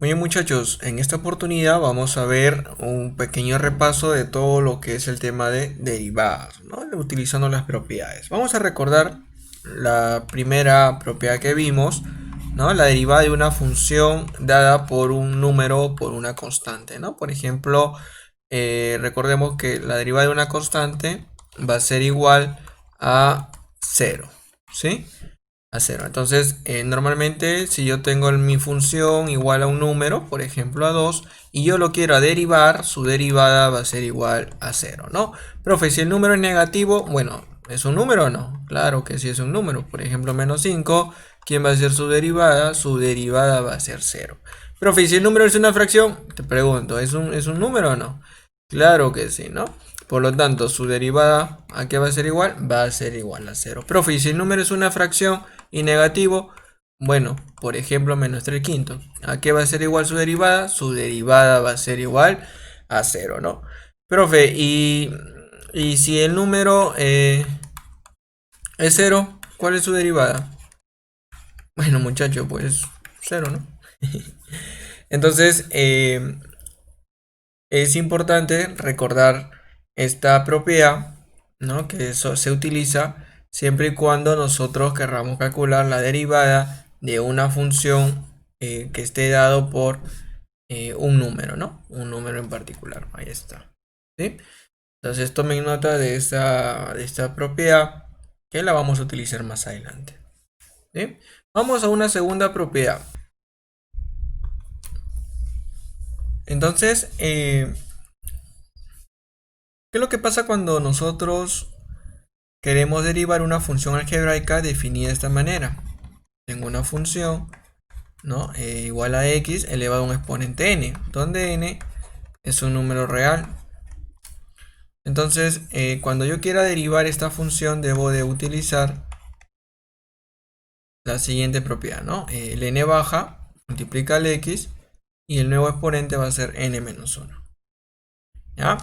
Muy bien, muchachos, en esta oportunidad vamos a ver un pequeño repaso de todo lo que es el tema de derivadas, ¿no? Utilizando las propiedades. Vamos a recordar la primera propiedad que vimos, ¿no? La derivada de una función dada por un número o por una constante, ¿no? Por ejemplo, recordemos que la derivada de una constante va a ser igual a cero, ¿sí? A cero. Entonces, normalmente si yo tengo mi función igual a un número, por ejemplo a 2, y yo lo quiero derivar, su derivada va a ser igual a cero, ¿no? Profe, si el número es negativo, bueno, ¿es un número o no? Claro que sí es un número. Por ejemplo, menos 5, ¿quién va a ser su derivada? Su derivada va a ser cero. Profe, si el número es una fracción, te pregunto, ¿es un número o no? Claro que sí, ¿no? Por lo tanto, su derivada, ¿a qué va a ser igual? Va a ser igual a cero. Profe, y si el número es una fracción y negativo, bueno, por ejemplo, menos 3 quintos. ¿A qué va a ser igual su derivada? Su derivada va a ser igual a cero, ¿no? Profe, y si el número es cero, ¿cuál es su derivada? Bueno, muchacho, pues cero, ¿no? Entonces, es importante recordar esta propiedad, ¿no? Que eso se utiliza siempre y cuando nosotros querramos calcular la derivada de una función que esté dado por un número, ¿no? Un número en particular. Ahí está. ¿Sí? Entonces tomen nota de esta propiedad que la vamos a utilizar más adelante. ¿Sí? Vamos a una segunda propiedad. Entonces, ¿qué es lo que pasa cuando nosotros queremos derivar una función algebraica definida de esta manera? Tengo una función, ¿no? Igual a x elevado a un exponente n, donde n es un número real. Entonces, cuando yo quiera derivar esta función, debo de utilizar la siguiente propiedad, ¿no? El n baja multiplica el x y el nuevo exponente va a ser n menos 1. ¿Ya?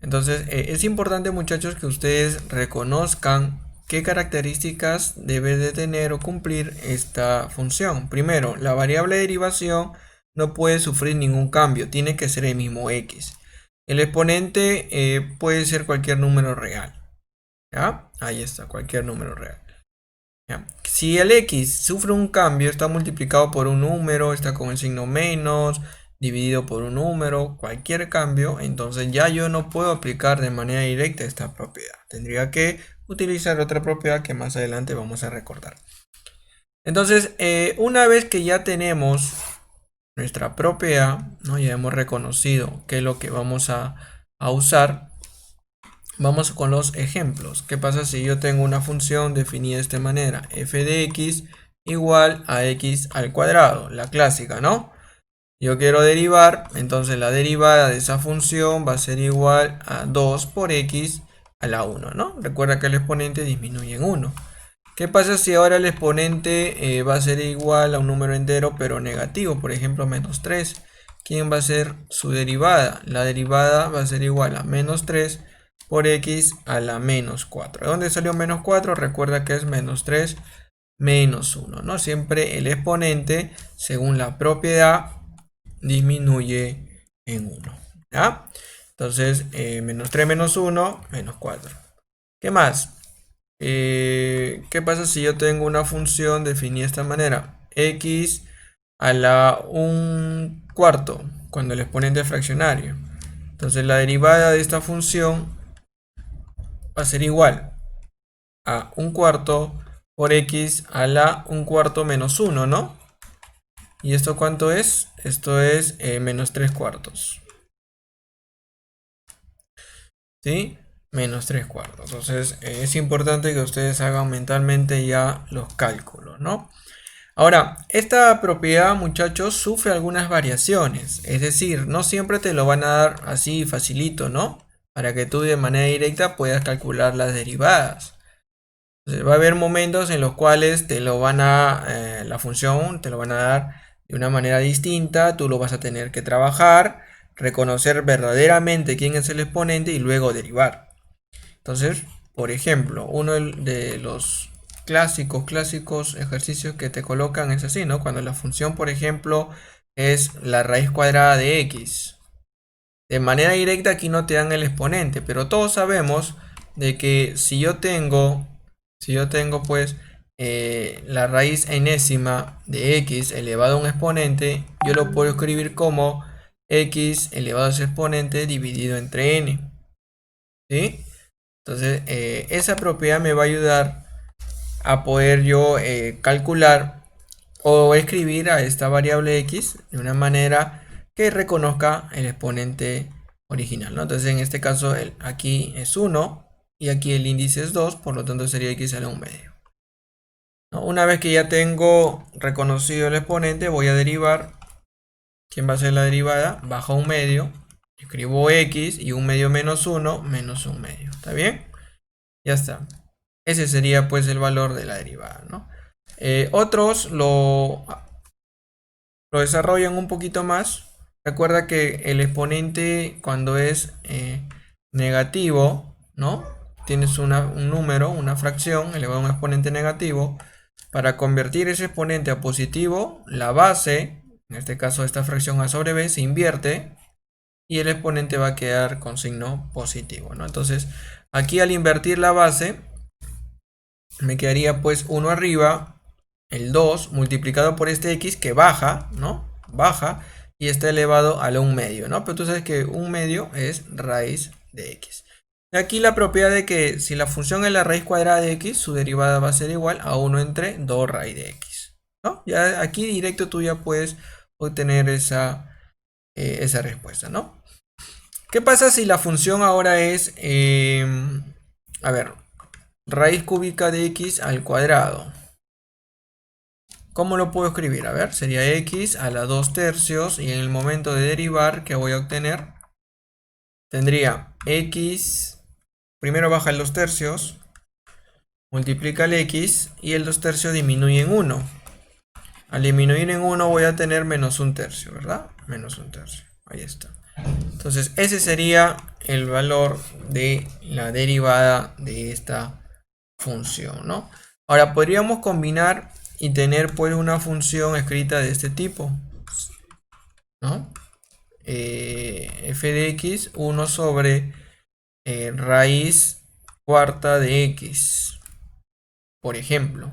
Entonces, es importante, muchachos, que ustedes reconozcan qué características debe de tener o cumplir esta función. Primero, la variable de derivación no puede sufrir ningún cambio, tiene que ser el mismo x. El exponente puede ser cualquier número real. ¿Ya? Ahí está, cualquier número real. ¿Ya? Si el x sufre un cambio, está multiplicado por un número, está con el signo menos, dividido por un número, cualquier cambio, entonces ya yo no puedo aplicar de manera directa esta propiedad. Tendría que utilizar otra propiedad que más adelante vamos a recordar. Entonces, una vez que ya tenemos nuestra propiedad, ¿no? Ya hemos reconocido qué es lo que vamos a usar. Vamos con los ejemplos. ¿Qué pasa si yo tengo una función definida de esta manera? F de x igual a x al cuadrado, la clásica, ¿no? Yo quiero derivar, entonces la derivada de esa función va a ser igual a 2 por x a la 1, ¿no? Recuerda que el exponente disminuye en 1. ¿Qué pasa si ahora el exponente va a ser igual a un número entero pero negativo? Por ejemplo, menos 3. ¿Quién va a ser su derivada? La derivada va a ser igual a menos 3 por x a la menos 4. ¿De dónde salió menos 4? Recuerda que es menos 3 menos 1, ¿no? Siempre el exponente, según la propiedad, disminuye en 1. ¿Ya? Entonces, menos 3 menos 1, menos 4. ¿Qué más? ¿Qué pasa si yo tengo una función definida de esta manera? X a la 1/4, cuando el exponente es fraccionario. Entonces la derivada de esta función va a ser igual a 1/4 por x a la 1/4 menos 1, ¿no? ¿Y esto cuánto es? Esto es menos 3/4. ¿Sí? Menos 3/4. Entonces es importante que ustedes hagan mentalmente ya los cálculos, ¿no? Ahora, esta propiedad, muchachos, sufre algunas variaciones. Es decir, no siempre te lo van a dar así facilito, ¿no? Para que tú de manera directa puedas calcular las derivadas. Entonces, va a haber momentos en los cuales te lo van a, la función te lo van a dar de una manera distinta. Tú lo vas a tener que trabajar, reconocer verdaderamente quién es el exponente y luego derivar. Entonces, por ejemplo, uno de los clásicos ejercicios que te colocan es así, ¿no? Cuando la función, por ejemplo, es la raíz cuadrada de x. De manera directa aquí no te dan el exponente, pero todos sabemos de que si yo tengo pues la raíz enésima de x elevado a un exponente, yo lo puedo escribir como x elevado a ese exponente dividido entre n. ¿Sí? Entonces, esa propiedad me va a ayudar a poder yo calcular o escribir a esta variable x de una manera que reconozca el exponente original, ¿no? Entonces, en este caso, aquí es 1 y aquí el índice es 2, por lo tanto sería x a la 1 medio. ¿No? Una vez que ya tengo reconocido el exponente, voy a derivar. ¿Quién va a ser la derivada? Baja 1 medio. Escribo x y 1 medio menos 1 menos 1 medio. ¿Está bien? Ya está. Ese sería pues el valor de la derivada, ¿no? Otros lo desarrollan un poquito más. Recuerda que el exponente cuando es negativo, ¿no? Tienes un número, una fracción elevado a un exponente negativo. Para convertir ese exponente a positivo, la base, en este caso esta fracción a sobre b, se invierte y el exponente va a quedar con signo positivo, ¿no? Entonces, aquí al invertir la base, me quedaría pues 1 arriba, el 2 multiplicado por este x que baja, ¿no? Baja y está elevado a la 1 medio, ¿no? Pero tú sabes que 1 medio es raíz de x. Y aquí la propiedad de que si la función es la raíz cuadrada de x, su derivada va a ser igual a 1 entre 2 raíz de x, ¿no? Ya aquí directo tú ya puedes obtener esa respuesta, ¿no? ¿Qué pasa si la función ahora es, a ver, raíz cúbica de x al cuadrado? ¿Cómo lo puedo escribir? A ver, sería x a la 2 tercios y en el momento de derivar, ¿qué voy a obtener? Tendría x, primero baja el 2 tercios, multiplica el x y el 2 tercios disminuye en 1. Al disminuir en 1 voy a tener menos 1 tercio, ¿verdad? Menos 1 tercio, ahí está. Entonces ese sería el valor de la derivada de esta función, ¿no? Ahora podríamos combinar y tener pues una función escrita de este tipo, ¿no? F de x 1 sobre raíz cuarta de x, por ejemplo,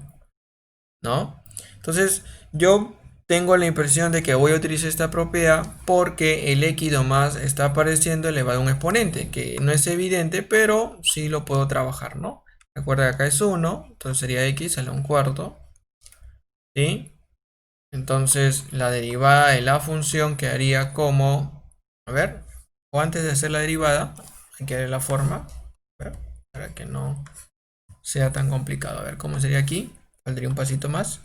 ¿no? Entonces yo tengo la impresión de que voy a utilizar esta propiedad porque el x nomás está apareciendo elevado a un exponente, que no es evidente, pero sí lo puedo trabajar, ¿no? Recuerda que acá es 1, entonces sería x a la 1 cuarto, ¿sí? Entonces la derivada de la función quedaría como, a ver, o antes de hacer la derivada, hay que ver la forma, a ver, para que no sea tan complicado. A ver, ¿cómo sería aquí? Valdría un pasito más.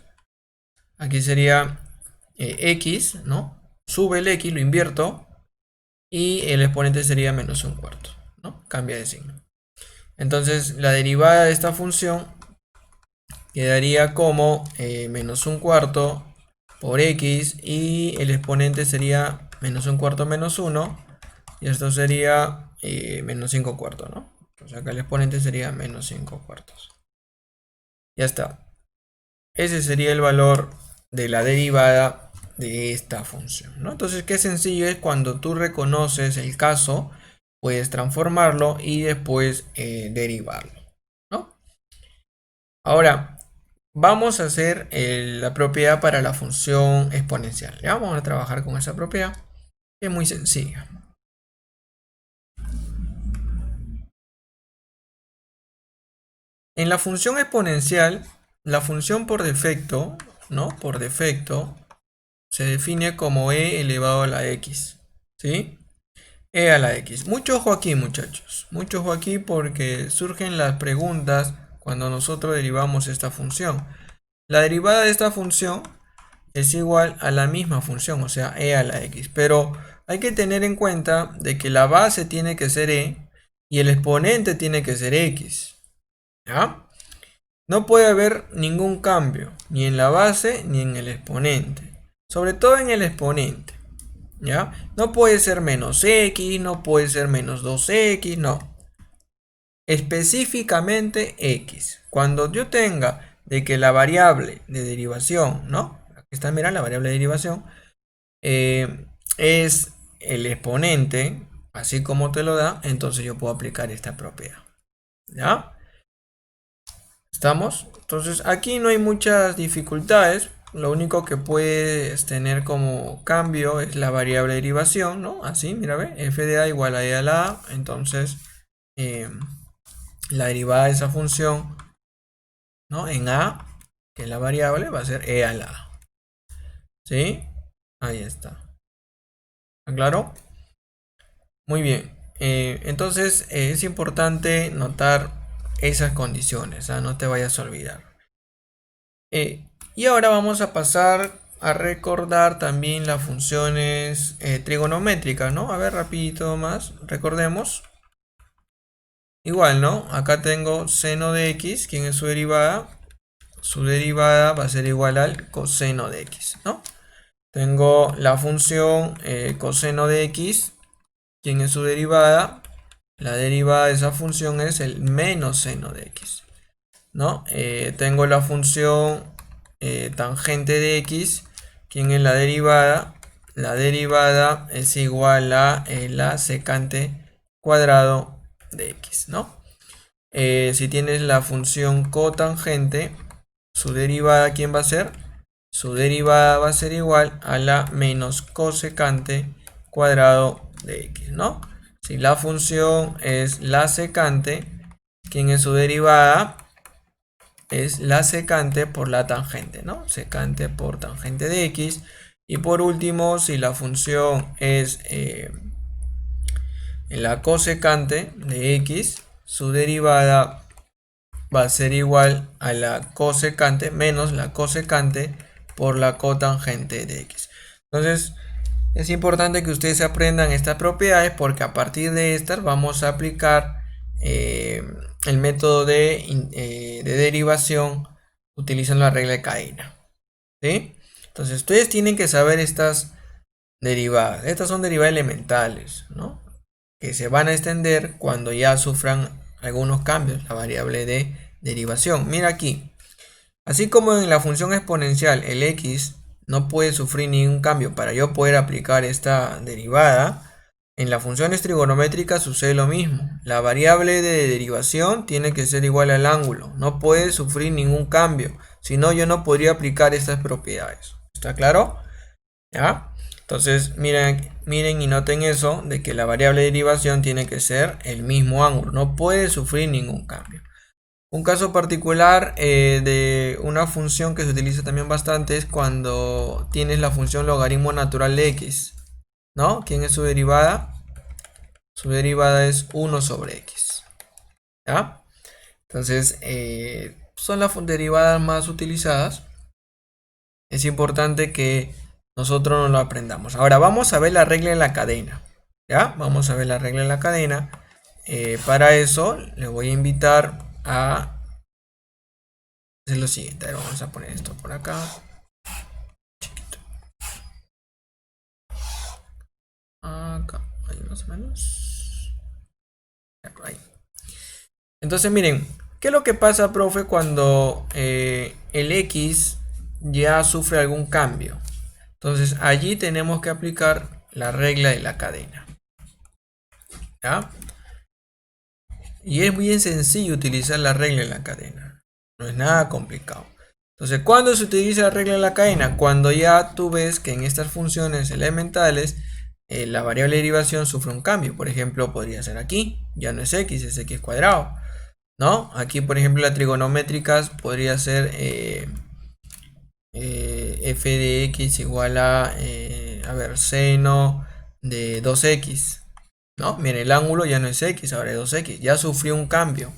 Aquí sería x, ¿no? Sube el x, lo invierto, y el exponente sería menos 1 cuarto, ¿no? Cambia de signo. Entonces la derivada de esta función quedaría como menos 1 cuarto por x y el exponente sería menos 1 cuarto menos 1 y esto sería menos 5 cuartos, ¿no? O sea, acá el exponente sería menos 5 cuartos. Ya está. Ese sería el valor de la derivada de esta función, ¿no? Entonces, qué sencillo es cuando tú reconoces el caso, puedes transformarlo y después derivarlo, ¿no? Ahora, vamos a hacer la propiedad para la función exponencial. ¿Ya? Vamos a trabajar con esa propiedad, que es muy sencilla. En la función exponencial, la función por defecto, ¿no? Por defecto, se define como e elevado a la x, ¿sí? E a la x. Mucho ojo aquí, muchachos. Mucho ojo aquí porque surgen las preguntas cuando nosotros derivamos esta función. La derivada de esta función es igual a la misma función, o sea, e a la x. Pero hay que tener en cuenta de que la base tiene que ser e y el exponente tiene que ser x. ¿Ya? No puede haber ningún cambio, ni en la base ni en el exponente. Sobre todo en el exponente. ¿Ya? No puede ser menos x, no puede ser menos 2x, no. Específicamente x. Cuando yo tenga de que la variable de derivación, ¿no? Aquí está, mira, la variable de derivación, es el exponente, así como te lo da, entonces yo puedo aplicar esta propiedad. ¿Ya? ¿Estamos? Entonces aquí no hay muchas dificultades. Lo único que puedes tener como cambio es la variable derivación, ¿no? Así, mira, ve, f de a igual a e a la a. Entonces, la derivada de esa función, ¿no? En a, que es la variable, va a ser e a la a. ¿Sí? Ahí está. ¿Está claro? Muy bien. Entonces, es importante notar esas condiciones, ¿ah? No te vayas a olvidar. Y ahora vamos a pasar a recordar también las funciones trigonométricas, ¿no? A ver, rapidito más, recordemos. Igual, ¿no? Acá tengo seno de x, ¿quién es su derivada? Su derivada va a ser igual al coseno de x, ¿no? Tengo la función coseno de x, ¿quién es su derivada? La derivada de esa función es el menos seno de x, ¿no? Tengo la función tangente de x, ¿quién es la derivada? La derivada es igual a la secante cuadrado de x, ¿no? Si tienes la función cotangente, su derivada, ¿quién va a ser? Su derivada va a ser igual a la menos cosecante cuadrado de x, ¿no? Si la función es la secante, ¿quién es su derivada? Es la secante por la tangente, ¿no? Secante por tangente de x. Y por último, si la función es la cosecante de x, su derivada va a ser igual a la cosecante menos la cosecante por la cotangente de x. Entonces, es importante que ustedes aprendan estas propiedades porque a partir de estas vamos a aplicar el método de derivación utilizando la regla de cadena. ¿Sí? Entonces, ustedes tienen que saber estas derivadas. Estas son derivadas elementales, ¿no? Que se van a extender cuando ya sufran algunos cambios, la variable de derivación. Mira aquí, así como en la función exponencial el x no puede sufrir ningún cambio para yo poder aplicar esta derivada, en las funciones trigonométricas sucede lo mismo. La variable de derivación tiene que ser igual al ángulo, no puede sufrir ningún cambio, si no yo no podría aplicar estas propiedades. ¿Está claro? ¿Ya? Entonces miren y noten eso, de que la variable de derivación tiene que ser el mismo ángulo, no puede sufrir ningún cambio. Un caso particular de una función que se utiliza también bastante es cuando tienes la función logaritmo natural de x, ¿no? ¿Quién es su derivada? Su derivada es 1 sobre x, ¿ya? Entonces, son las derivadas más utilizadas. Es importante que nosotros no lo aprendamos. Ahora vamos a ver la regla de la cadena. ¿Ya? Vamos a ver la regla de la cadena. Para eso les voy a invitar a hacer lo siguiente. Ahora vamos a poner esto por acá. Chiquito. Acá. Ahí más o menos. Ahí. Entonces miren. ¿Qué es lo que pasa, profe, cuando el X ya sufre algún cambio? Entonces allí tenemos que aplicar la regla de la cadena. ¿Ya? Y es bien sencillo utilizar la regla de la cadena. No es nada complicado. Entonces, ¿cuándo se utiliza la regla de la cadena? Cuando ya tú ves que en estas funciones elementales la variable de derivación sufre un cambio. Por ejemplo, podría ser aquí. Ya no es x, es x cuadrado, ¿no? Aquí, por ejemplo, las trigonométricas podría ser f de x igual a ver, seno de 2x, ¿no? Miren, el ángulo ya no es x, ahora es 2x. Ya sufrió un cambio.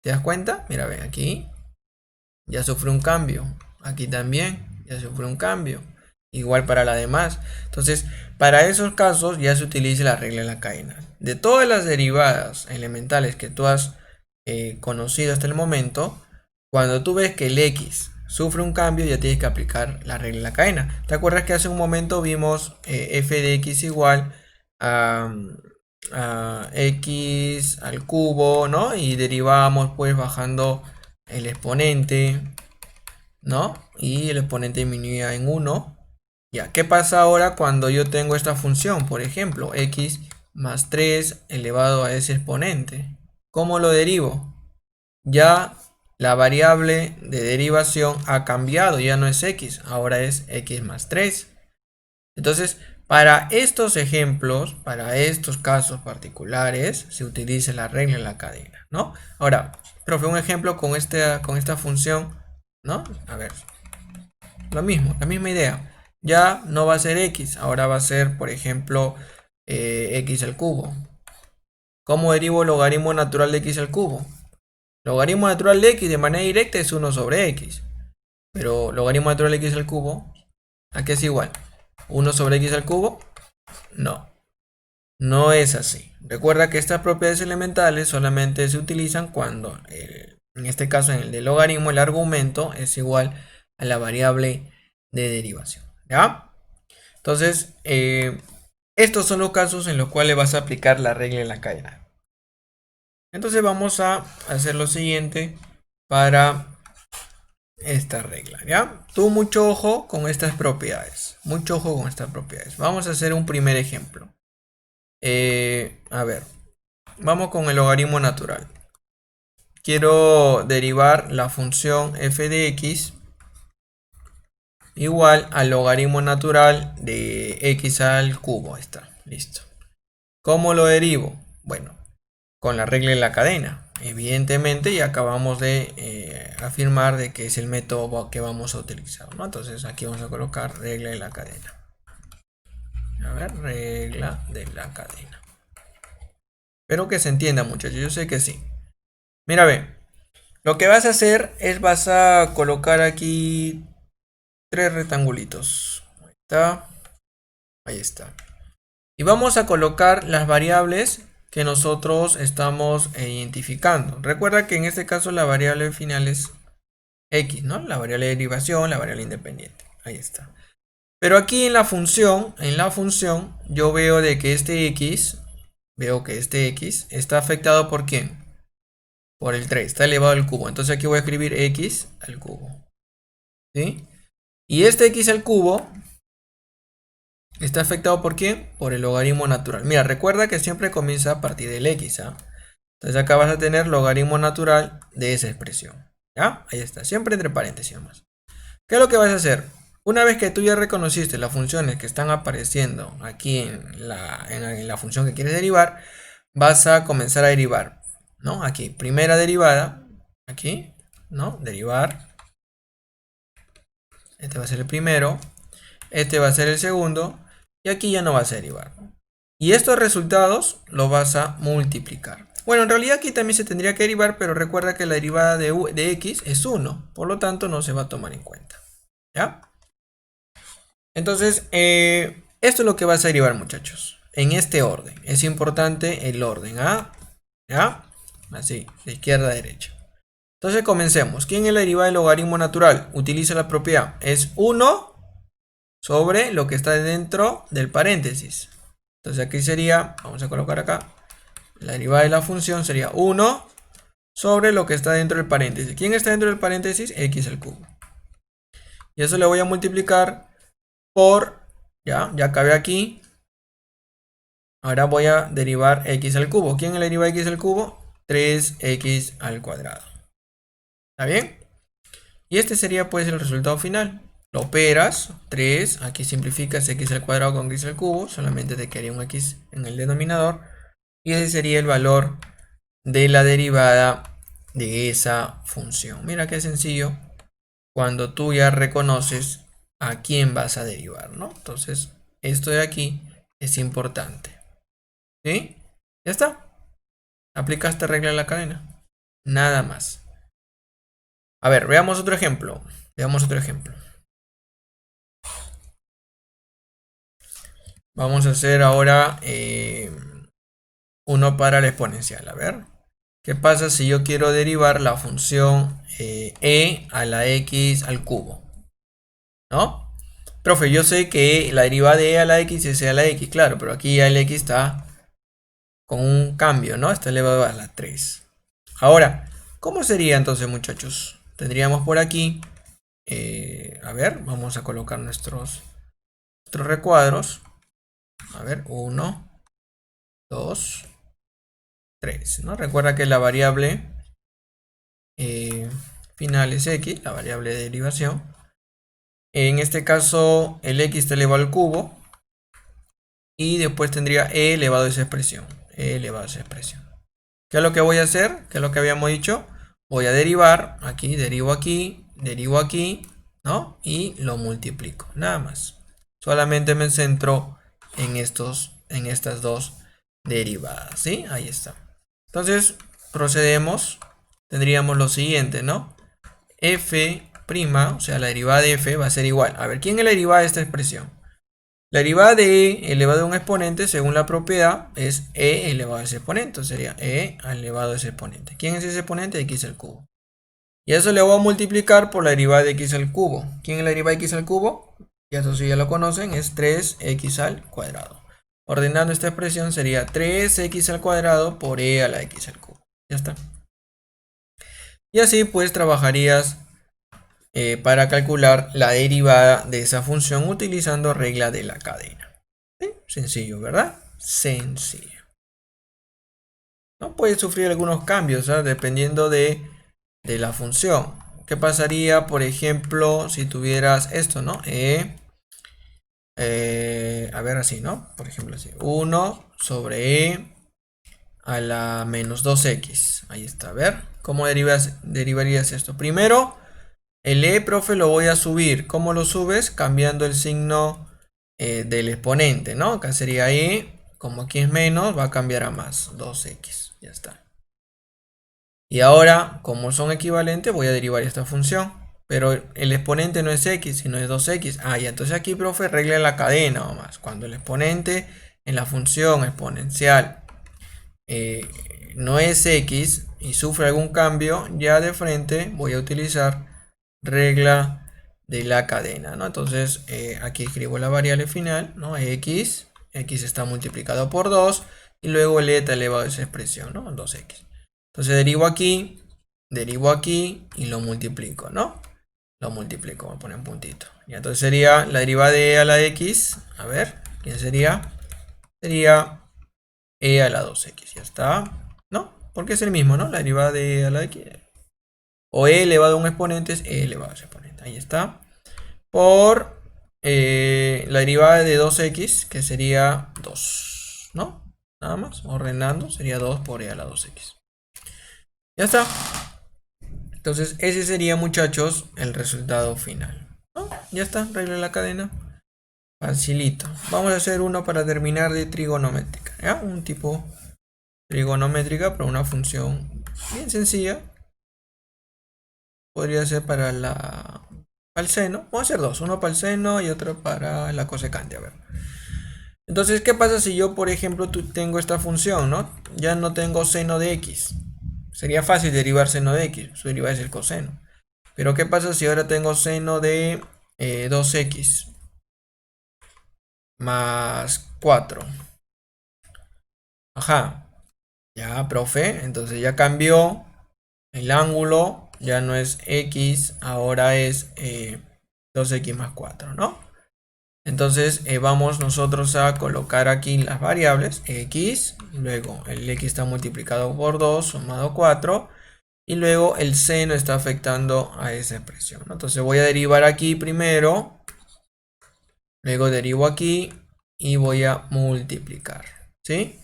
¿Te das cuenta? Mira, ven aquí. Ya sufrió un cambio. Aquí también. Ya sufrió un cambio. Igual para la demás. Entonces, para esos casos ya se utiliza la regla de la cadena. De todas las derivadas elementales que tú has conocido hasta el momento, cuando tú ves que el x sufre un cambio, ya tienes que aplicar la regla de la cadena. ¿Te acuerdas que hace un momento vimos f de x igual a x al cubo, ¿no? Y derivamos pues bajando el exponente, ¿no? Y el exponente disminuía en 1. Ya, ¿qué pasa ahora cuando yo tengo esta función? Por ejemplo, x más 3 elevado a ese exponente. ¿Cómo lo derivo? Ya la variable de derivación ha cambiado, ya no es x, ahora es x más 3. Entonces, para estos ejemplos, para estos casos particulares, se utiliza la regla de la cadena, ¿no? Ahora, profe, un ejemplo con esta función, ¿no? A ver, lo mismo, la misma idea. Ya no va a ser x, ahora va a ser, por ejemplo, x al cubo. ¿Cómo derivo el logaritmo natural de x al cubo? Logaritmo natural de x de manera directa es 1 sobre x. Pero logaritmo natural de x al cubo, ¿a qué es igual? ¿1 sobre x al cubo? No, no es así. Recuerda que estas propiedades elementales solamente se utilizan cuando, en este caso en el de logaritmo, el argumento es igual a la variable de derivación. ¿Ya? Entonces, estos son los casos en los cuales vas a aplicar la regla en la cadena. Entonces vamos a hacer lo siguiente para esta regla, ¿ya? Tú mucho ojo con estas propiedades. Mucho ojo con estas propiedades. Vamos a hacer un primer ejemplo. A ver, vamos con el logaritmo natural. Quiero derivar la función f de x igual al logaritmo natural de x al cubo. Ahí está, listo. ¿Cómo lo derivo? Bueno, con la regla de la cadena. Evidentemente ya acabamos de afirmar de que es el método que vamos a utilizar, ¿no? Entonces aquí vamos a colocar regla de la cadena. A ver, regla de la cadena. Espero que se entienda, muchachos. Yo sé que sí. Mira, ve. Lo que vas a hacer es vas a colocar aquí 3 rectangulitos. Ahí está. Ahí está. Y vamos a colocar las variables que nosotros estamos identificando. Recuerda que en este caso la variable final es x, ¿no? La variable de derivación, la variable independiente. Ahí está. Pero aquí en la función, yo veo de que este x, está afectado por ¿quién? Por el 3, está elevado al cubo. Entonces aquí voy a escribir x al cubo. ¿Sí? Y este x al cubo está afectado por ¿quién? Por el logaritmo natural. Mira, recuerda que siempre comienza a partir del x, ¿ah? Entonces acá vas a tener logaritmo natural de esa expresión. ¿Ya? Ahí está, siempre entre paréntesis más. ¿Qué es lo que vas a hacer? Una vez que tú ya reconociste las funciones que están apareciendo aquí en la función que quieres derivar, vas a comenzar a derivar, ¿no? Aquí, primera derivada, aquí, ¿no? Derivar. Este va a ser el primero, este va a ser el segundo, y aquí ya no vas a derivar, ¿no? Y estos resultados los vas a multiplicar. Bueno, en realidad aquí también se tendría que derivar, pero recuerda que la derivada de x es 1, por lo tanto no se va a tomar en cuenta. ¿Ya? Entonces, esto es lo que vas a derivar, muchachos. En este orden. Es importante el orden, ¿ah? ¿Ya? Así, de izquierda a derecha. Entonces comencemos. ¿Quién es la derivada del logaritmo natural? Utiliza la propiedad. Es 1 sobre lo que está dentro del paréntesis. Entonces aquí sería, vamos a colocar acá, la derivada de la función sería 1 sobre lo que está dentro del paréntesis. ¿Quién está dentro del paréntesis? X al cubo. Y eso le voy a multiplicar por, ya acabé aquí. Ahora voy a derivar x al cubo. ¿Quién le deriva x al cubo? 3x al cuadrado. ¿Está bien? Y este sería pues el resultado final. Lo operas, 3, aquí simplificas x al cuadrado con x al cubo, solamente te quedaría un x en el denominador. Y ese sería el valor de la derivada de esa función. Mira qué sencillo cuando tú ya reconoces a quién vas a derivar, ¿no? Entonces, esto de aquí es importante. ¿Sí? Ya está. Aplicaste regla de la cadena. Nada más. A ver, veamos otro ejemplo. Veamos otro ejemplo. Vamos a hacer ahora uno para la exponencial. A ver. ¿Qué pasa si yo quiero derivar la función e a la x al cubo? ¿No? Profe, yo sé que la derivada de e a la x es e a la x, claro, pero aquí ya el x está con un cambio, ¿no? Está elevado a la 3. Ahora, ¿cómo sería entonces, muchachos? Tendríamos por aquí, a ver, vamos a colocar nuestros nuestros recuadros. A ver, 1, 2, 3, ¿no? Recuerda que la variable final es x, la variable de derivación. En este caso, el x está elevado al cubo. Y después tendría e elevado a esa expresión. E elevado a esa expresión. ¿Qué es lo que voy a hacer? ¿Qué es lo que habíamos dicho? Voy a derivar aquí, derivo aquí, ¿no? Y lo multiplico, nada más. Solamente me centro en estas dos derivadas, ¿sí? Ahí está. Entonces, procedemos. Tendríamos lo siguiente, ¿no? F', o sea, la derivada de f va a ser igual. A ver, ¿quién es la derivada de esta expresión? La derivada de e elevado a un exponente, según la propiedad, es e elevado a ese exponente. Sería e elevado a ese exponente. ¿Quién es ese exponente? X al cubo. Y eso le voy a multiplicar por la derivada de x al cubo. ¿Quién es la derivada de x al cubo? Y eso sí ya lo conocen, es 3x al cuadrado. Ordenando esta expresión sería 3x al cuadrado por e a la x al cubo. Ya está. Y así pues trabajarías para calcular la derivada de esa función utilizando regla de la cadena. ¿Sí? Sencillo, ¿verdad? Sencillo. ¿No? Puede sufrir algunos cambios, ¿sabes? Dependiendo de la función. ¿Qué pasaría, por ejemplo, si tuvieras esto, ¿no? A ver, así, ¿no? Por ejemplo, así. 1 sobre e a la menos 2x. Ahí está, a ver. ¿Cómo derivarías esto? Primero, el e, profe, lo voy a subir. ¿Cómo lo subes? Cambiando el signo del exponente, ¿no? Acá sería e, como aquí es menos, va a cambiar a más, 2x. Ya está. Y ahora, como son equivalentes, voy a derivar esta función. Pero el exponente no es x, sino es 2x. Ah, ya, entonces aquí, profe, regla la cadena nomás. Cuando el exponente en la función exponencial no es x y sufre algún cambio, ya de frente voy a utilizar regla de la cadena, ¿no? Entonces aquí escribo la variable final, ¿no? X está multiplicado por 2 y luego el eta elevado a esa expresión, ¿no? 2x. Entonces derivo aquí y lo multiplico, ¿no? Lo multiplico, voy a poner un puntito. Y entonces sería la derivada de e a la x, a ver, ¿quién sería? Sería e a la 2x, ya está, ¿no? Porque es el mismo, ¿no? La derivada de e a la x. O e elevado a un exponente es e elevado a ese exponente. Ahí está. Por la derivada de 2x, que sería 2, ¿no? Nada más. Ordenando, sería 2 por e a la 2x. Ya está. Entonces, ese sería, muchachos, el resultado final, ¿no? Ya está. Regla de la cadena. Facilito. Vamos a hacer uno para terminar de trigonométrica, ¿ya? Un tipo trigonométrica, pero una función bien sencilla. Podría ser para el seno. Vamos a hacer dos. Uno para el seno y otro para la cosecante. A ver. Entonces, ¿qué pasa si yo, por ejemplo, tengo esta función, ¿no? Ya no tengo seno de x. Sería fácil derivar seno de x. Su derivada es el coseno. Pero ¿qué pasa si ahora tengo seno de 2x más 4? Ajá. Ya, profe. Entonces ya cambió el ángulo. Ya no es x, ahora es 2x más 4, ¿no? Entonces vamos nosotros a colocar aquí las variables x, luego el x está multiplicado por 2 sumado 4 y luego el seno está afectando a esa expresión, ¿no? Entonces voy a derivar aquí primero, luego derivo aquí y voy a multiplicar, ¿sí?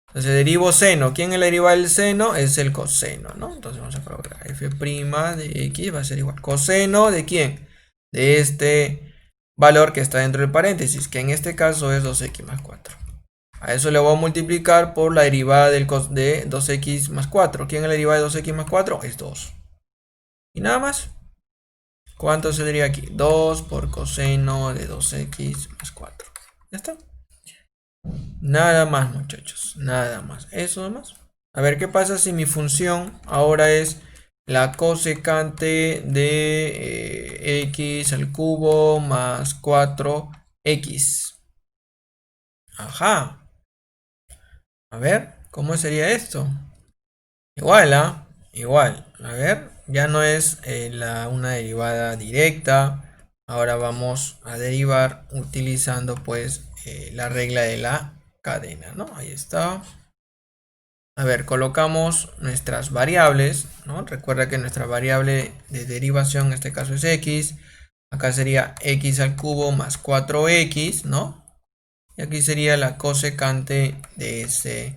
Entonces derivo seno. ¿Quién es la derivada del seno? Es el coseno, ¿no? Entonces vamos a colocar f' de x va a ser igual. ¿Coseno de quién? De este valor que está dentro del paréntesis, que en este caso es 2x más 4. A eso le voy a multiplicar por la derivada de 2x más 4. ¿Quién es la derivada de 2x más 4? Es 2. Y nada más. ¿Cuánto saldría aquí? 2 por coseno de 2x más 4. Ya está. Nada más, muchachos. Nada más. Eso nomás. A ver qué pasa si mi función ahora es la cosecante de x al cubo más 4x. Ajá. A ver, ¿cómo sería esto? Igual, ¿ah? Igual. A ver, ya no es una derivada directa. ahora vamos a derivar utilizando pues la regla de la cadena, ¿no? Ahí está. A ver, colocamos nuestras variables, ¿no? Recuerda que nuestra variable de derivación en este caso es x. Acá sería x al cubo más 4x, ¿no? Y aquí sería la cosecante de ese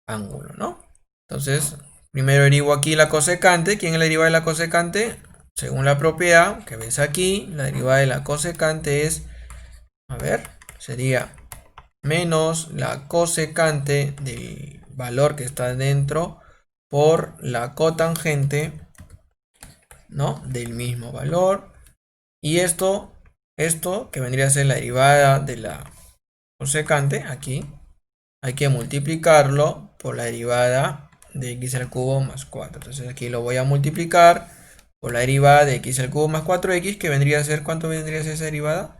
ángulo, ¿no? Entonces, primero derivo aquí la cosecante. ¿Quién es la derivada de la cosecante? Según la propiedad que ves aquí, la derivada de la cosecante es, a ver, sería menos la cosecante del valor que está dentro por la cotangente, ¿no? Del mismo valor. Y esto que vendría a ser la derivada de la cosecante, aquí, hay que multiplicarlo por la derivada de x al cubo más 4. Entonces aquí lo voy a multiplicar por la derivada de x al cubo más 4x, que vendría a ser, ¿cuánto vendría a ser esa derivada?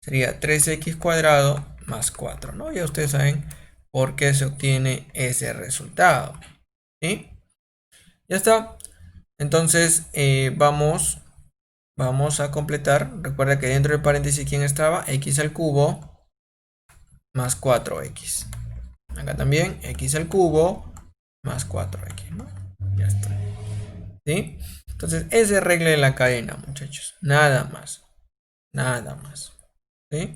Sería 3x cuadrado más 4, ¿no? Ya ustedes saben por qué se obtiene ese resultado, ¿sí? Ya está. Entonces vamos a completar. Recuerda que dentro del paréntesis, ¿quién estaba? X al cubo más 4x. Acá también x al cubo más 4x, ¿no? Ya está. ¿Sí? Entonces, esa es regla de la cadena, muchachos. Nada más. Nada más. ¿Sí?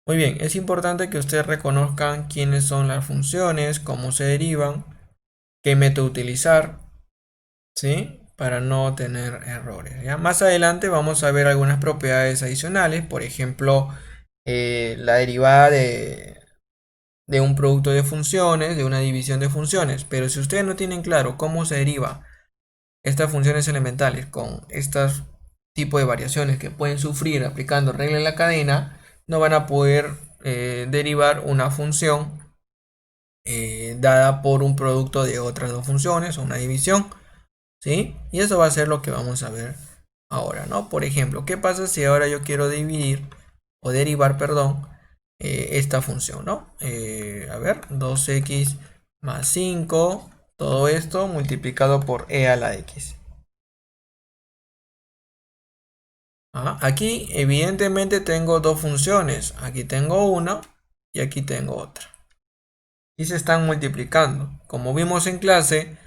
Muy bien, es importante que ustedes reconozcan quiénes son las funciones, cómo se derivan, qué método utilizar, ¿sí? Para no tener errores, ¿ya? Más adelante vamos a ver algunas propiedades adicionales, por ejemplo, la derivada de un producto de funciones, de una división de funciones. Pero si ustedes no tienen claro cómo se deriva estas funciones elementales con estos tipos de variaciones que pueden sufrir aplicando regla en la cadena, no van a poder derivar una función dada por un producto de otras dos funciones o una división, ¿sí? Y eso va a ser lo que vamos a ver ahora, ¿no? Por ejemplo, ¿qué pasa si ahora yo quiero dividir o derivar, perdón, esta función, ¿no? A ver, 2x más 5, todo esto multiplicado por e a la x. Aquí evidentemente tengo dos funciones, aquí tengo una y aquí tengo otra. Y se están multiplicando. Como vimos en clase,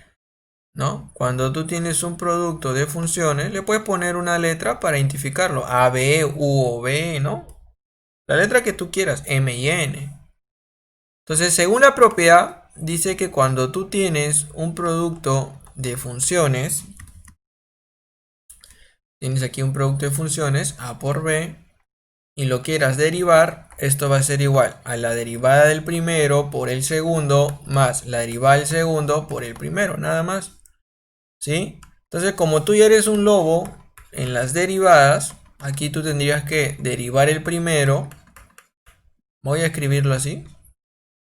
¿no? Cuando tú tienes un producto de funciones, le puedes poner una letra para identificarlo. A, B, U o B, ¿no? La letra que tú quieras, M y N. Entonces, según la propiedad, dice que cuando tú tienes un producto de funciones, tienes aquí un producto de funciones, A por B, y lo quieras derivar, esto va a ser igual a la derivada del primero por el segundo, más la derivada del segundo por el primero, nada más. ¿Sí? Entonces, como tú ya eres un lobo en las derivadas, aquí tú tendrías que derivar el primero. Voy a escribirlo así,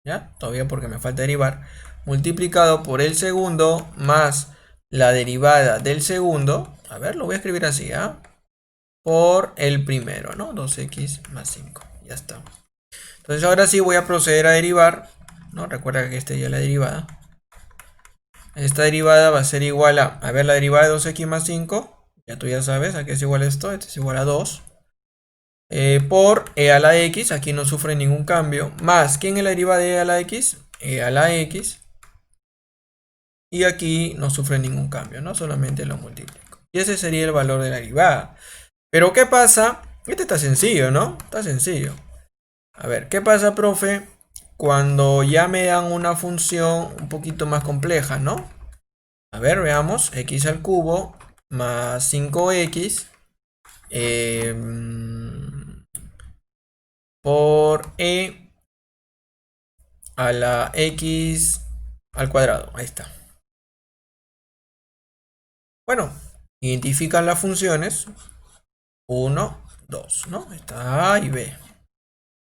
¿ya? Todavía porque me falta derivar. Multiplicado por el segundo más la derivada del segundo. A ver, lo voy a escribir así, ¿ah? Por el primero, ¿no? 2x más 5. Ya está. Entonces ahora sí voy a proceder a derivar, ¿no? Recuerda que esta ya es la derivada. Esta derivada va a ser igual a ver, la derivada de 2x más 5. Ya tú ya sabes a qué es igual esto. Esto es igual a 2. Por e a la x, aquí no sufre ningún cambio. Más, ¿quién es la derivada de e a la x? E a la x. Y aquí no sufre ningún cambio, ¿no? Solamente lo multiplico. Y ese sería el valor de la derivada. Pero ¿qué pasa? Este está sencillo, ¿no? Está sencillo. A ver, ¿qué pasa, profe? Cuando ya me dan una función un poquito más compleja, ¿no? A ver, veamos. X al cubo más 5x por e a la x al cuadrado. Ahí está. Bueno, identifican las funciones 1, 2, ¿no? Está A y B.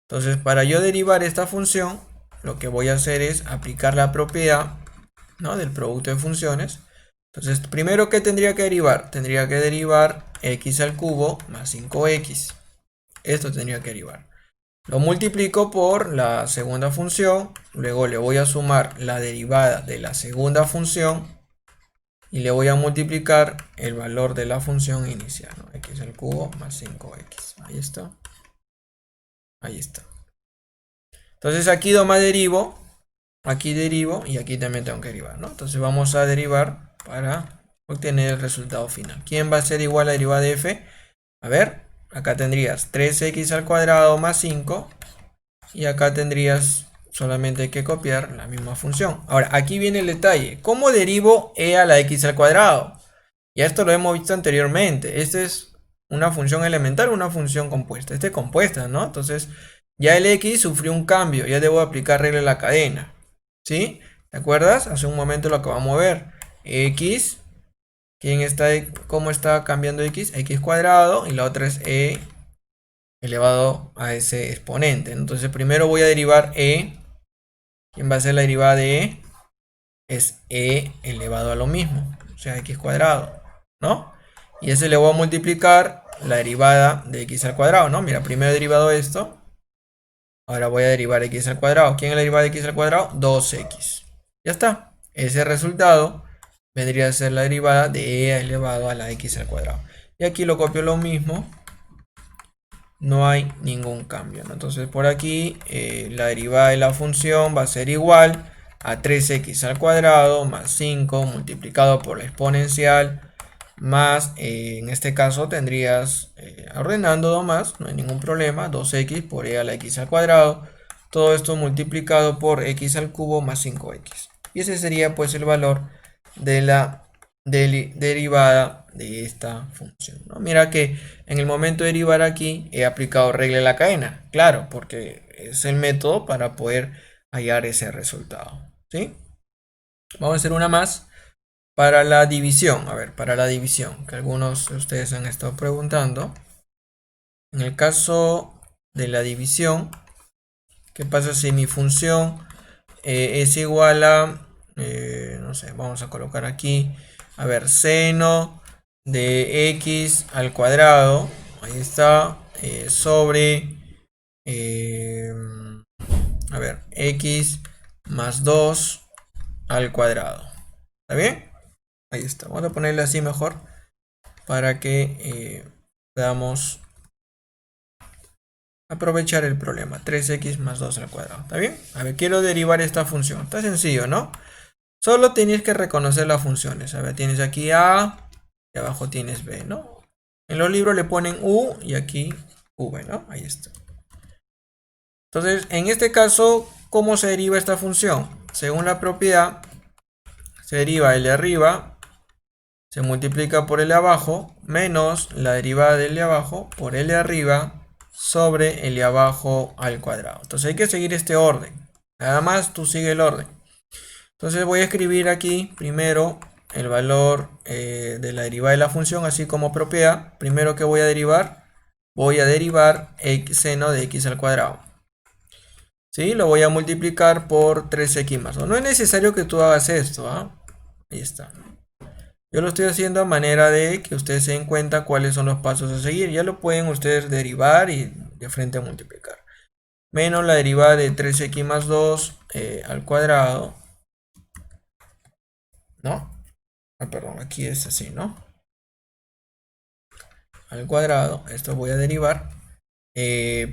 Entonces, para yo derivar esta función, lo que voy a hacer es aplicar la propiedad, ¿no? Del producto de funciones. Entonces, primero, ¿qué tendría que derivar? Tendría que derivar x al cubo más 5x. Esto tendría que derivar. Lo multiplico por la segunda función. Luego le voy a sumar la derivada de la segunda función. y le voy a multiplicar el valor de la función inicial, ¿no? X al cubo más 5x. Ahí está. Ahí está. Entonces aquí nomás derivo, aquí derivo y aquí también tengo que derivar, ¿no? Entonces vamos a derivar para obtener el resultado final. ¿Quién va a ser igual a la derivada de f? A ver, acá tendrías 3x al cuadrado más 5 y acá tendrías solamente que copiar la misma función. Ahora, aquí viene el detalle. ¿Cómo derivo e a la x al cuadrado? Ya esto lo hemos visto anteriormente. Esta es una función elemental, una función compuesta. Esta es compuesta, ¿no? Entonces, ya el x sufrió un cambio. Ya debo aplicar regla de la cadena. ¿Sí? ¿Te acuerdas? Hace un momento lo acabamos de ver. X. ¿Cómo está cambiando x? X cuadrado. Y la otra es e elevado a ese exponente. Entonces, primero voy a derivar e. ¿Quién va a ser la derivada de e? Es e elevado a lo mismo. O sea, x cuadrado, ¿no? Y ese le voy a multiplicar la derivada de x al cuadrado, ¿no? Mira, primero he derivado esto. Ahora voy a derivar x al cuadrado. ¿Quién es la derivada de x al cuadrado? 2x. Ya está. Ese resultado vendría a ser la derivada de e elevado a la x al cuadrado. Y aquí lo copio lo mismo. No hay ningún cambio, ¿no? Entonces por aquí la derivada de la función va a ser igual a 3x al cuadrado más 5 multiplicado por la exponencial más, en este caso tendrías, ordenando nomás, no hay ningún problema, 2x por e a la x al cuadrado, todo esto multiplicado por x al cubo más 5x. Y ese sería pues el valor de la derivada de esta función, ¿no? Mira que en el momento de derivar aquí he aplicado regla de la cadena, claro, porque es el método para poder hallar ese resultado, ¿sí? Vamos a hacer una más para la división. A ver, para la división, que algunos de ustedes han estado preguntando. En el caso de la división, ¿qué pasa si mi función es igual a, no sé, vamos a colocar aquí, a ver, seno de x al cuadrado, ahí está, sobre, a ver, x más 2 al cuadrado. ¿Está bien? Ahí está. Vamos a ponerle así mejor para que podamos aprovechar el problema. 3x más 2 al cuadrado. ¿Está bien? A ver, quiero derivar esta función. Está sencillo, ¿no? Solo tienes que reconocer las funciones. A ver, tienes aquí a y abajo tienes b, ¿no? En los libros le ponen u y aquí v, ¿no? Ahí está. Entonces, en este caso, ¿cómo se deriva esta función? Según la propiedad, se deriva el de arriba, se multiplica por el de abajo, menos la derivada del de abajo por el de arriba sobre el de abajo al cuadrado. Entonces hay que seguir este orden. Nada más tú sigue el orden. Entonces voy a escribir aquí primero el valor de la derivada de la función, así como propiedad. Primero que voy a derivar x seno de x al cuadrado. ¿Sí? Lo voy a multiplicar por 3x más 2. No es necesario que tú hagas esto, ¿ah? Ahí está. Yo lo estoy haciendo a manera de que ustedes se den cuenta cuáles son los pasos a seguir. Ya lo pueden ustedes derivar y de frente a multiplicar. Menos la derivada de 3x más 2 al cuadrado. ¿No? Ah, perdón, aquí es así, ¿no? Al cuadrado. Esto voy a derivar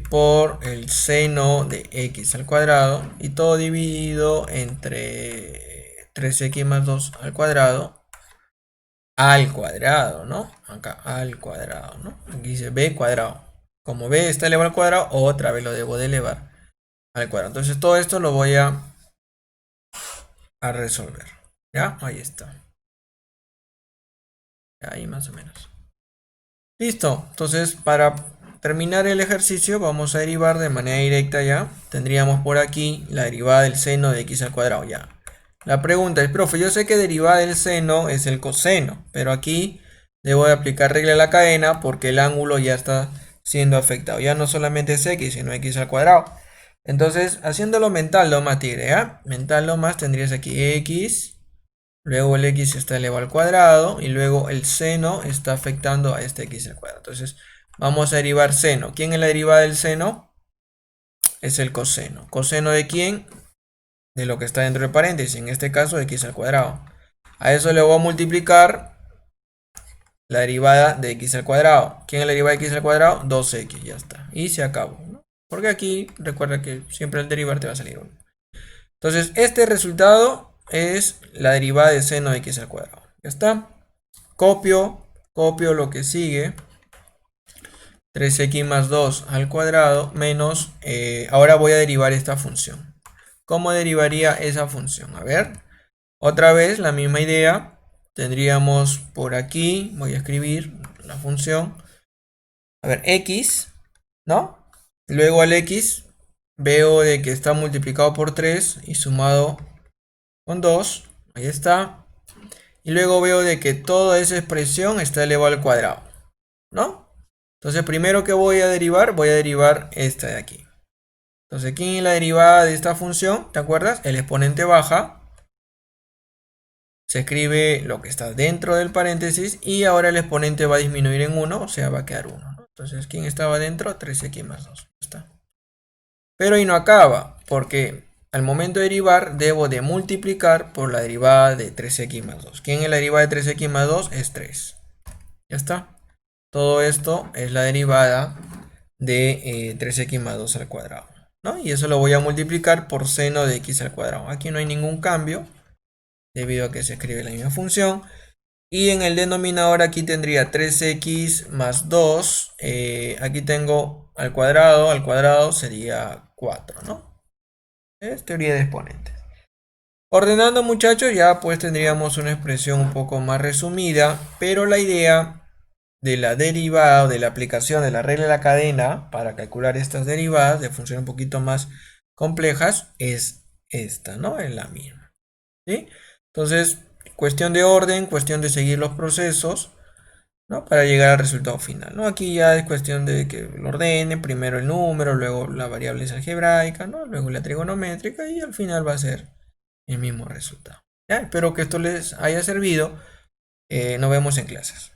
por el seno de x al cuadrado. Y todo dividido entre 3x más 2 al cuadrado. Al cuadrado, ¿no? Acá al cuadrado, ¿no? Aquí dice b cuadrado. Como b está elevado al cuadrado, otra vez lo debo de elevar al cuadrado. Entonces todo esto lo voy a resolver. ¿Ya? Ahí está. Ahí más o menos. Listo. Entonces para terminar el ejercicio vamos a derivar de manera directa ya. Tendríamos por aquí la derivada del seno de x al cuadrado ya. La pregunta es, profe, yo sé que derivada del seno es el coseno, pero aquí debo de aplicar regla de la cadena porque el ángulo ya está siendo afectado. Ya no solamente es x, sino x al cuadrado. Entonces, haciéndolo mental nomás, tigre, ¿ya? Mental nomás tendrías aquí x, luego el x está elevado al cuadrado y luego el seno está afectando a este x al cuadrado. Entonces, vamos a derivar seno. ¿Quién es la derivada del seno? Es el coseno. ¿Coseno de quién? De lo que está dentro de paréntesis, en este caso x al cuadrado. A eso le voy a multiplicar la derivada de x al cuadrado. ¿Quién es la derivada de x al cuadrado? 2x, ya está. Y se acabó, ¿no? Porque aquí recuerda que siempre el derivar te va a salir 1. Entonces, este resultado es la derivada de seno de x al cuadrado. Ya está. Copio lo que sigue. 3x más 2 al cuadrado menos... ahora voy a derivar esta función. ¿Cómo derivaría esa función? A ver. Otra vez la misma idea. Tendríamos por aquí, voy a escribir la función. A ver, x, ¿no? Luego al x veo de que está multiplicado por 3 y sumado con 2. Ahí está. Y luego veo de que toda esa expresión está elevado al cuadrado, ¿no? Entonces primero que voy a derivar esta de aquí. Entonces aquí en la derivada de esta función, ¿te acuerdas? El exponente baja. Se escribe lo que está dentro del paréntesis y ahora el exponente va a disminuir en 1, o sea, va a quedar 1, ¿no? Entonces, ¿quién estaba dentro? 3x más 2. Está. Pero ahí no acaba, porque al momento de derivar debo de multiplicar por la derivada de 3x más 2. ¿Quién es la derivada de 3x más 2? Es 3. Ya está. Todo esto es la derivada de 3x más 2 al cuadrado, ¿no? Y eso lo voy a multiplicar por seno de x al cuadrado. Aquí no hay ningún cambio, debido a que se escribe la misma función. Y en el denominador aquí tendría 3x más 2. Aquí tengo al cuadrado sería 4, ¿no? Es teoría de exponentes. Ordenando, muchachos, ya pues tendríamos una expresión un poco más resumida, pero la idea de la derivada o de la aplicación de la regla de la cadena para calcular estas derivadas de funciones un poquito más complejas es esta, ¿no? Es la misma, ¿sí? Entonces, cuestión de orden, cuestión de seguir los procesos, ¿no? Para llegar al resultado final, ¿no? Aquí ya es cuestión de que lo ordene, primero el número, luego la variable algebraica, ¿no? Luego la trigonométrica y al final va a ser el mismo resultado. ¿Ya? Espero que esto les haya servido. Nos vemos en clases.